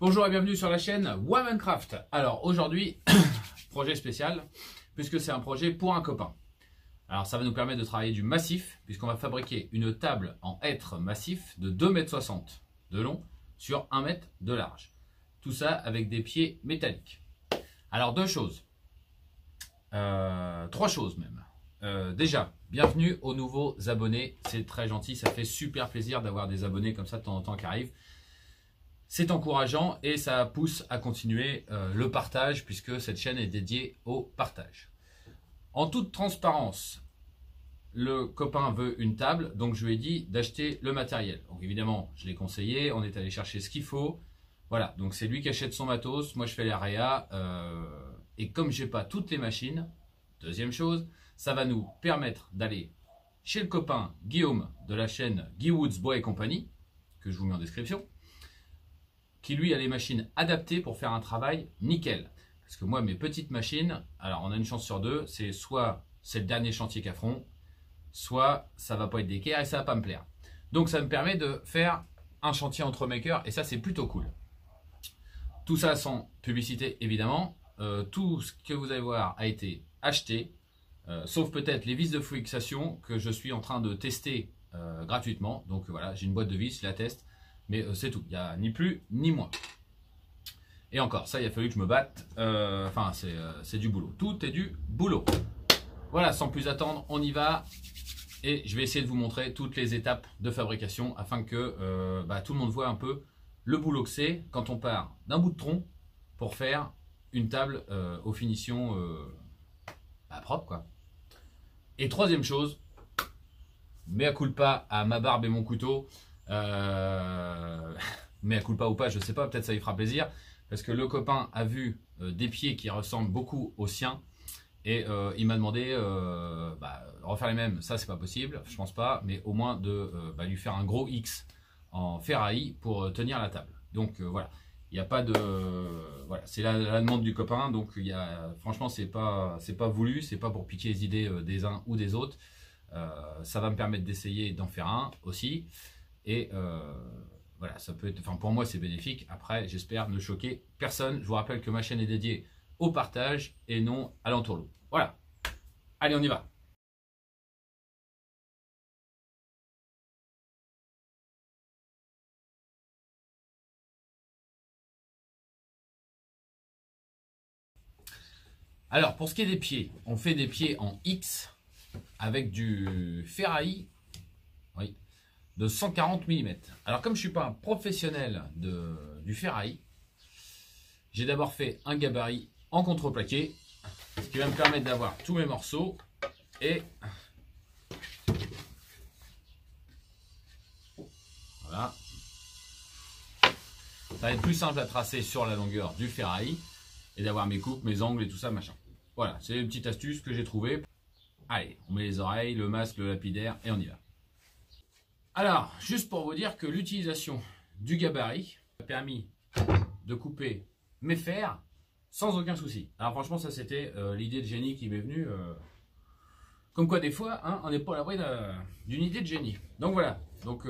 Bonjour et bienvenue sur la chaîne Womancraft. Alors aujourd'hui, projet spécial, puisque c'est un projet pour un copain. Alors ça va nous permettre de travailler du massif, puisqu'on va fabriquer une table en hêtre massif de 2,60 m de long sur 1 m de large. Tout ça avec des pieds métalliques. Alors trois choses même. Déjà, bienvenue aux nouveaux abonnés, c'est très gentil, ça fait super plaisir d'avoir des abonnés comme ça de temps en temps qui arrivent. C'est encourageant et ça pousse à continuer le partage puisque cette chaîne est dédiée au partage. En toute transparence, le copain veut une table, donc je lui ai dit d'acheter le matériel. Donc évidemment, je l'ai conseillé, on est allé chercher ce qu'il faut. Voilà, donc c'est lui qui achète son matos, moi je fais les réa. Et comme j'ai pas toutes les machines, deuxième chose, ça va nous permettre d'aller chez le copain Guillaume de la chaîne Guy Woods Bois et compagnie, que je vous mets en description, qui lui a les machines adaptées pour faire un travail nickel. Parce que moi, mes petites machines, alors on a une chance sur deux, c'est soit c'est le dernier chantier Cafron, soit ça va pas être d'équerre et ça va pas me plaire. Donc ça me permet de faire un chantier entre makers et ça c'est plutôt cool. Tout ça sans publicité évidemment. Tout ce que vous allez voir a été acheté, sauf peut-être les vis de fixation que je suis en train de tester gratuitement. Donc voilà, j'ai une boîte de vis, je la teste. Mais c'est tout, il n'y a ni plus ni moins. Et encore, ça il a fallu que je me batte. Enfin, c'est du boulot. Tout est du boulot. Voilà, sans plus attendre, on y va. Et je vais essayer de vous montrer toutes les étapes de fabrication afin que tout le monde voit un peu le boulot que c'est quand on part d'un bout de tronc pour faire une table aux finitions propres, quoi. Et troisième chose, mea culpa à ma barbe et mon couteau. Mais à culpa ou pas, je sais pas, peut-être ça lui fera plaisir parce que le copain a vu des pieds qui ressemblent beaucoup aux siens et il m'a demandé refaire les mêmes. Ça c'est pas possible, je pense pas, mais au moins de lui faire un gros X en ferraille pour tenir la table. Donc voilà, il n'y a pas de voilà, c'est la demande du copain, donc il y a, franchement c'est pas voulu, c'est pas pour piquer les idées des uns ou des autres. Ça va me permettre d'essayer d'en faire un aussi. Et voilà, ça peut être, enfin pour moi c'est bénéfique. Après, j'espère ne choquer personne. Je vous rappelle que ma chaîne est dédiée au partage et non à l'entourloupe. Voilà. Allez, on y va. Alors, pour ce qui est des pieds, on fait des pieds en X avec du ferraille. Oui. De 140 mm. Alors comme je ne suis pas un professionnel du ferraille, j'ai d'abord fait un gabarit en contreplaqué, ce qui va me permettre d'avoir tous mes morceaux et voilà. Ça va être plus simple à tracer sur la longueur du ferraille et d'avoir mes coupes, mes angles et tout ça machin. Voilà, c'est une petite astuce que j'ai trouvée. Allez, on met les oreilles, le masque, le lapidaire et on y va. Alors, juste pour vous dire que l'utilisation du gabarit m'a permis de couper mes fers sans aucun souci. Alors franchement, ça c'était l'idée de génie qui m'est venue. Comme quoi des fois, hein, on n'est pas à l'abri d'une idée de génie. Donc voilà, donc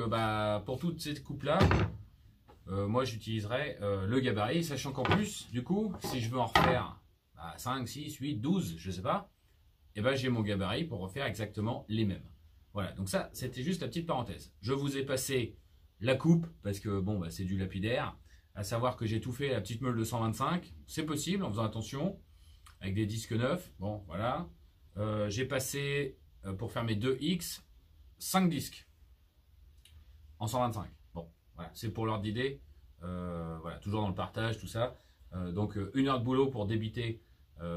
pour toutes ces coupes-là, moi j'utiliserai le gabarit, sachant qu'en plus, du coup, si je veux en refaire 5, 6, 8, 12, je sais pas, et j'ai mon gabarit pour refaire exactement les mêmes. Voilà, donc ça, c'était juste la petite parenthèse. Je vous ai passé la coupe, parce que bon, c'est du lapidaire. À savoir que j'ai tout fait à la petite meule de 125. C'est possible, en faisant attention, avec des disques neufs. Bon, voilà. J'ai passé, pour faire mes 2X, 5 disques en 125. Bon, voilà, c'est pour l'ordre d'idée. Voilà, toujours dans le partage, tout ça. Donc, 1 heure de boulot pour débiter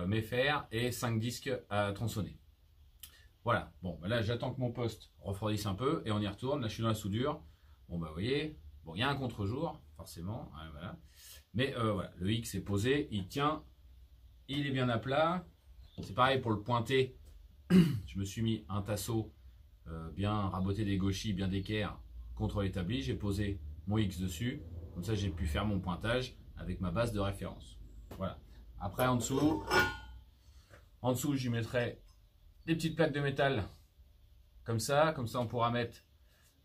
mes fers et 5 disques à tronçonner. Voilà, bon, là j'attends que mon poste refroidisse un peu et on y retourne. Là je suis dans la soudure. Bon, vous voyez, bon, il y a un contre-jour, forcément. Hein, voilà. Mais voilà, le X est posé, il tient, il est bien à plat. C'est pareil pour le pointer. Je me suis mis un tasseau bien raboté des gauchis, bien d'équerre contre l'établi. J'ai posé mon X dessus. Comme ça, j'ai pu faire mon pointage avec ma base de référence. Voilà. Après, en dessous, j'y mettrai des petites plaques de métal comme ça on pourra mettre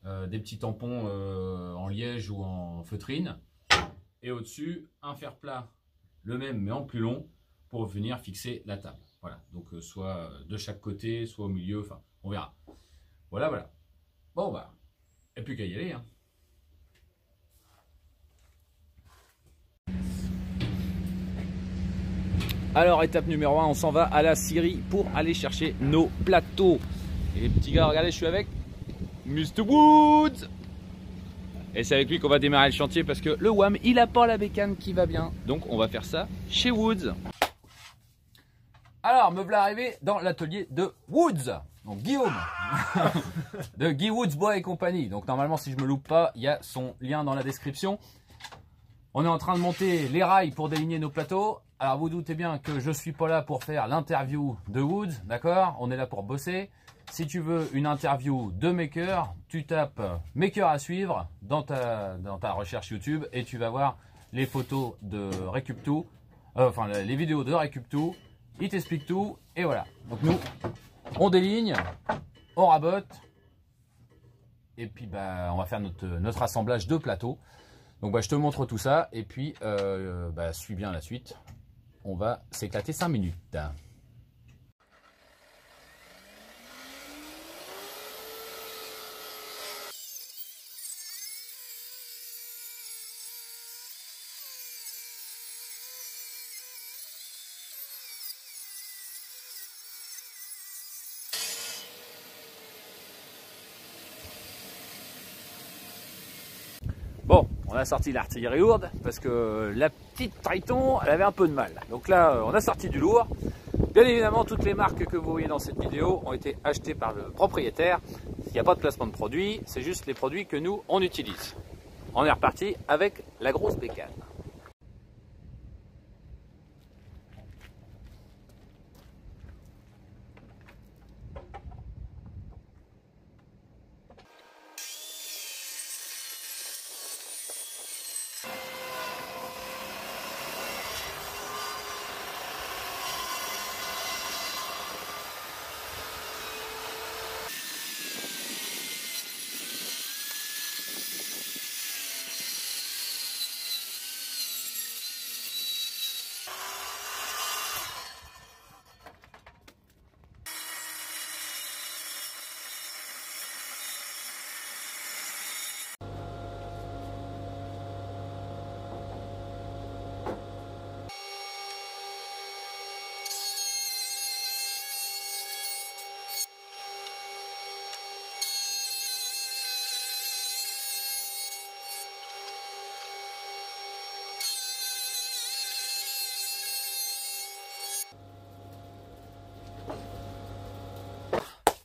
des petits tampons en liège ou en feutrine et au-dessus, un fer plat, le même mais en plus long, pour venir fixer la table. Voilà, donc soit de chaque côté, soit au milieu, enfin, on verra. Voilà, voilà. Bon, bah, il n'y a plus qu'à y aller, hein. Alors, étape numéro 1, on s'en va à la scierie pour aller chercher nos plateaux. Et les petits gars, regardez, je suis avec Mr. Woods. Et c'est avec lui qu'on va démarrer le chantier parce que le WAM, il a pas la bécane qui va bien. Donc, on va faire ça chez Woods. Alors, me voilà arrivé dans l'atelier de Woods. Donc, Guillaume. De Guy Woods Bois et compagnie. Donc, normalement, si je me loupe pas, il y a son lien dans la description. On est en train de monter les rails pour déligner nos plateaux. Alors vous doutez bien que je suis pas là pour faire l'interview de Woods, d'accord? On est là pour bosser. Si tu veux une interview de maker, tu tapes maker à suivre dans ta recherche YouTube et tu vas voir les photos de Recup'to, enfin les vidéos de Recup'to. Il t'explique tout et voilà. Donc nous, on déligne, on rabote et puis bah on va faire notre assemblage de plateaux. Donc bah, je te montre tout ça et puis bah, suis bien la suite. On va s'éclater 5 minutes. Bon, on a sorti l'artillerie lourde parce que la petite Triton, elle avait un peu de mal. Donc là, on a sorti du lourd. Bien évidemment, toutes les marques que vous voyez dans cette vidéo ont été achetées par le propriétaire. Il n'y a pas de placement de produits, c'est juste les produits que nous, on utilise. On est reparti avec la grosse bécane.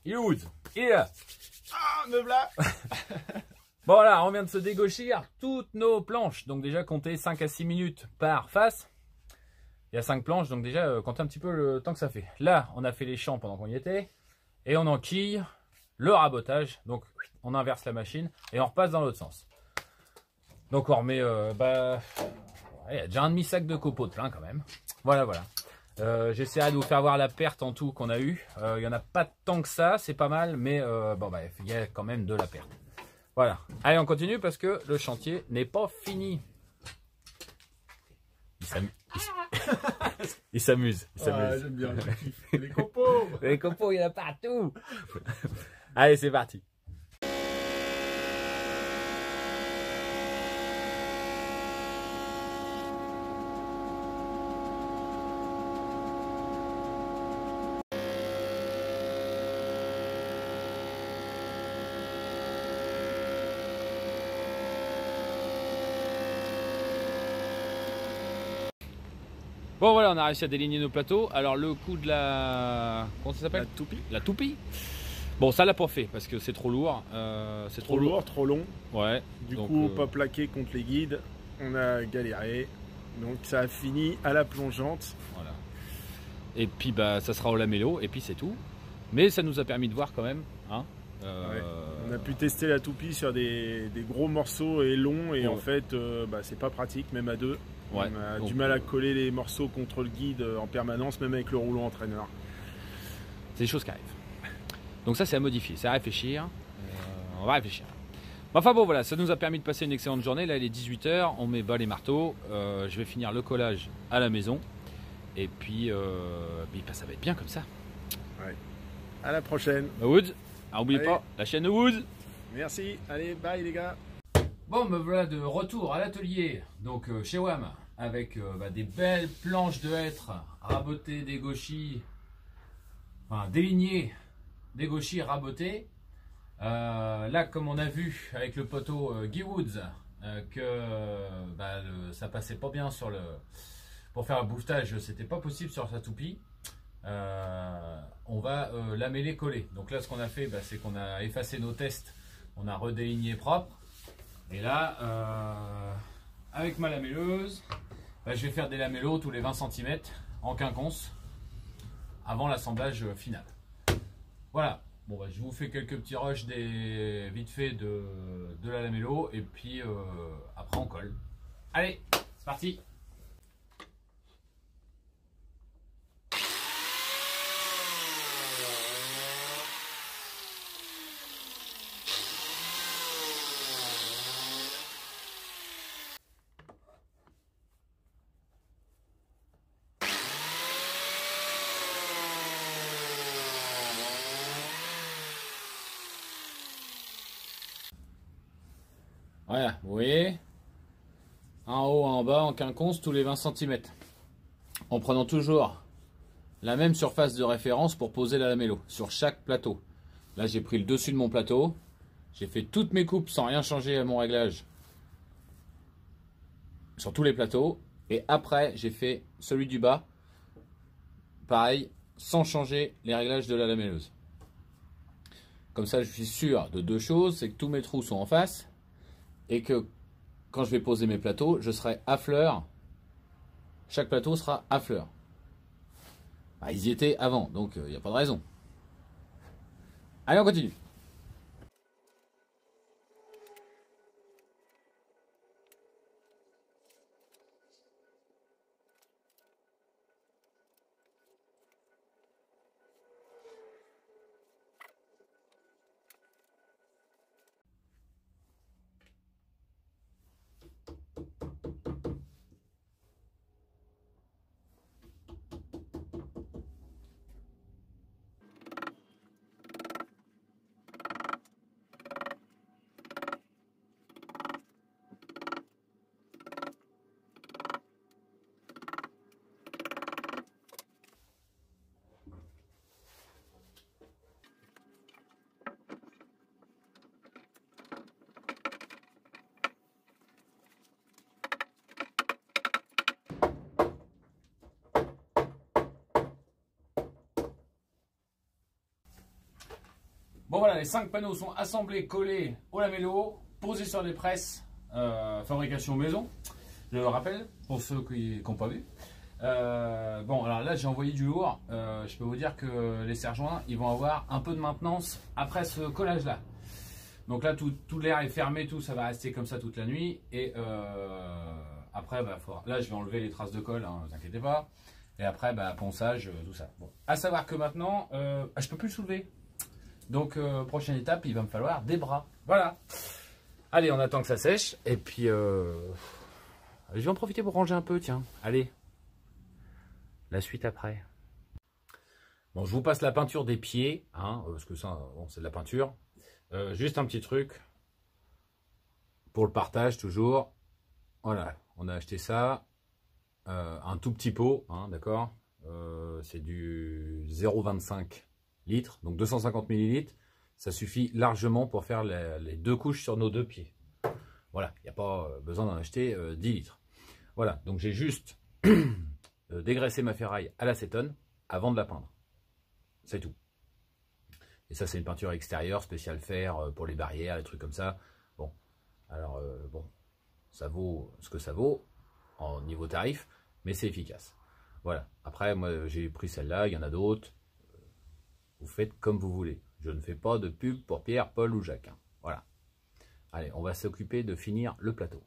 Il est Woods. Il est là. Ah, me voilà. Bon voilà, on vient de se dégauchir toutes nos planches. Donc déjà compter 5 à 6 minutes par face. Il y a 5 planches, donc déjà comptez un petit peu le temps que ça fait. Là, on a fait les champs pendant qu'on y était. Et on enquille le rabotage. Donc on inverse la machine et on repasse dans l'autre sens. Donc on remet, il y a déjà un demi-sac de copeaux de plein quand même. Voilà, voilà. J'essaierai de vous faire voir la perte en tout qu'on a eu. Il n'y en a pas tant que ça, c'est pas mal, mais bon, bah, il y a quand même de la perte. Voilà. Allez, on continue parce que le chantier n'est pas fini. Il s'amuse. Ah, j'aime bien, les copeaux. Les copeaux, il y en a partout. Allez, c'est parti. Bon voilà, on a réussi à déligner nos plateaux. Alors le coup de la... Comment ça s'appelle? La toupie. La toupie. Bon, ça l'a pas fait parce que c'est trop lourd. C'est trop lourd, trop long. Ouais. Du coup, pas plaqué contre les guides. On a galéré. Donc ça a fini à la plongeante. Voilà. Et puis bah ça sera au lamello et puis c'est tout. Mais ça nous a permis de voir quand même. Hein, ouais. On a pu tester la toupie sur des gros morceaux et longs. Et en fait, c'est pas pratique, même à deux. Ouais, on a du mal à coller les morceaux contre le guide en permanence, même avec le rouleau entraîneur. C'est des choses qui arrivent. Donc ça c'est à modifier, c'est à réfléchir. On va réfléchir. Enfin bon voilà, ça nous a permis de passer une excellente journée. Là il est 18 h, on met bas les marteaux. Je vais finir le collage à la maison. Et puis ça va être bien comme ça. Ouais. À la prochaine. Woods, n'oubliez pas la chaîne Woods. Merci, allez, bye les gars. Bon, me voilà de retour à l'atelier, donc chez WAM, avec des belles planches de hêtre rabotées, des gauchis, enfin délignées, des gauchis rabotés. Là, comme on a vu avec le poteau Guy Woods, ça passait pas bien sur le. Pour faire un bouffetage, c'était pas possible sur sa toupie. On va lameller coller. Donc là, ce qu'on a fait, c'est qu'on a effacé nos tests, on a redéligné propre. Et là, avec ma lamelleuse, je vais faire des lamellos tous les 20 cm en quinconce avant l'assemblage final. Voilà. Bon, je vous fais quelques petits rushs vite fait de la lamello et puis après on colle. Allez, c'est parti. Voilà, vous voyez, en haut, en bas, en quinconce, tous les 20 cm. En prenant toujours la même surface de référence pour poser la lamello sur chaque plateau. Là, j'ai pris le dessus de mon plateau. J'ai fait toutes mes coupes sans rien changer à mon réglage sur tous les plateaux. Et après, j'ai fait celui du bas, pareil, sans changer les réglages de la lamelleuse. Comme ça, je suis sûr de deux choses, c'est que tous mes trous sont en face. Et que quand je vais poser mes plateaux, je serai à fleur. Chaque plateau sera à fleur. Ils y étaient avant, donc il n'y a pas de raison. Allez, on continue. Bon voilà, les 5 panneaux sont assemblés, collés au lamello, posés sur des presses, fabrication maison, je le rappelle, pour ceux qui n'ont pas vu. Bon alors là j'ai envoyé du lourd, je peux vous dire que les serre-joints ils vont avoir un peu de maintenance après ce collage là. Donc là tout l'air est fermé, tout ça va rester comme ça toute la nuit et après là je vais enlever les traces de colle, hein, ne vous inquiétez pas. Et après ponçage, tout ça. Bon. À savoir que maintenant je peux plus le soulever. Donc prochaine étape, il va me falloir des bras. Voilà. Allez, on attend que ça sèche. Et puis je vais en profiter pour ranger un peu, tiens. Allez. La suite après. Bon, je vous passe la peinture des pieds, hein, parce que ça, bon, c'est de la peinture. Juste un petit truc pour le partage toujours. Voilà, on a acheté ça. Un tout petit pot, hein, d'accord. C'est du 0,25 litres, donc 250 millilitres, ça suffit largement pour faire les deux couches sur nos deux pieds. Voilà, il n'y a pas besoin d'en acheter 10 litres. Voilà, donc j'ai juste dégraissé ma ferraille à l'acétone avant de la peindre. C'est tout. Et ça, c'est une peinture extérieure, spéciale fer pour les barrières, les trucs comme ça. Bon, alors, bon, ça vaut ce que ça vaut en niveau tarif, mais c'est efficace. Voilà, après, moi, j'ai pris celle-là, il y en a d'autres. Vous faites comme vous voulez. Je ne fais pas de pub pour Pierre, Paul ou Jacques. Hein. Voilà. Allez, on va s'occuper de finir le plateau.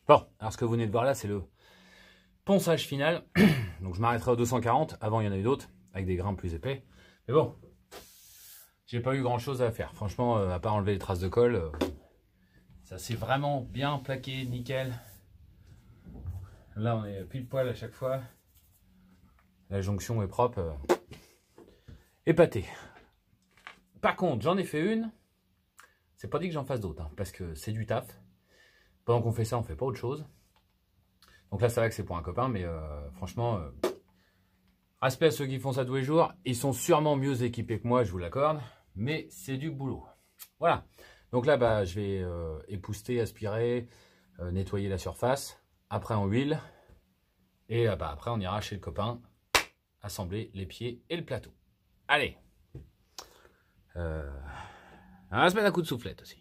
Bon, alors ce que vous venez de voir là, c'est le ponçage final. Donc je m'arrêterai au 240. Avant, il y en a eu d'autres avec des grains plus épais. Mais bon, j'ai pas eu grand chose à faire. Franchement, à part enlever les traces de colle, ça s'est vraiment bien plaqué, nickel. Là, on est pile poil à chaque fois. La jonction est propre. Épaté. Par contre, j'en ai fait une. C'est pas dit que j'en fasse d'autres, hein, parce que c'est du taf. Pendant qu'on fait ça, on fait pas autre chose. Donc là, ça va que c'est pour un copain, mais franchement, respect à ceux qui font ça tous les jours. Ils sont sûrement mieux équipés que moi, je vous l'accorde, mais c'est du boulot. Voilà. Donc là, bah, je vais épousseter, aspirer, nettoyer la surface. Après, en huile. Et bah, après, on ira chez le copain assembler les pieds et le plateau. Allez. On va se mettre un coup de soufflette aussi.